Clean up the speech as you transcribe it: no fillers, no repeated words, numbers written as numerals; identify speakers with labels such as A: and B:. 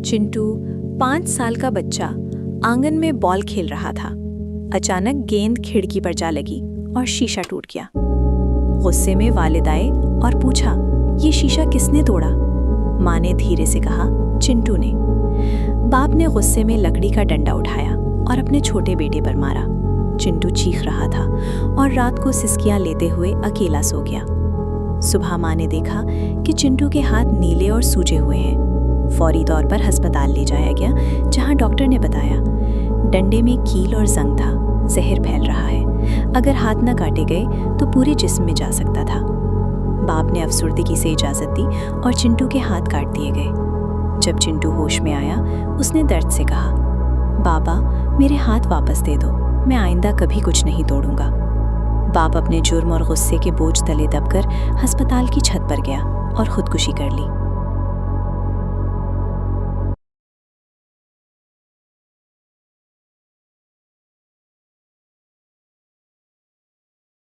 A: चिंटू 5 साल का बच्चा आंगन में बॉल खेल रहा था। अचानक गेंद खिड़की पर जा लगी और शीशा टूट गया। गुस्से में वालिद आए और पूछा, ये शीशा किसने तोड़ा? माँ ने धीरे से कहा, चिंटू ने। बाप ने गुस्से में लकड़ी का डंडा उठाया और अपने छोटे बेटे पर मारा। चिंटू चीख रहा था और रात को सिसकियां लेते हुए अकेला सो गया। सुबह माँ ने देखा कि चिंटू के हाथ नीले और सूजे हुए हैं। फौरी तौर पर अस्पताल ले जाया गया, जहाँ डॉक्टर ने बताया डंडे में कील और जंग था, जहर फैल रहा है। अगर हाथ न काटे गए तो पूरे जिस्म में जा सकता था। बाप ने अफसुर्दगी से इजाज़त दी और चिंटू के हाथ काट दिए गए। जब चिंटू होश में आया, उसने दर्द से कहा, बाबा मेरे हाथ वापस दे दो, मैं आइंदा कभी कुछ नहीं तोड़ूंगा। बाप अपने जुर्म और गुस्से के बोझ तले दबकर अस्पताल की छत पर गया और खुदकुशी कर ली।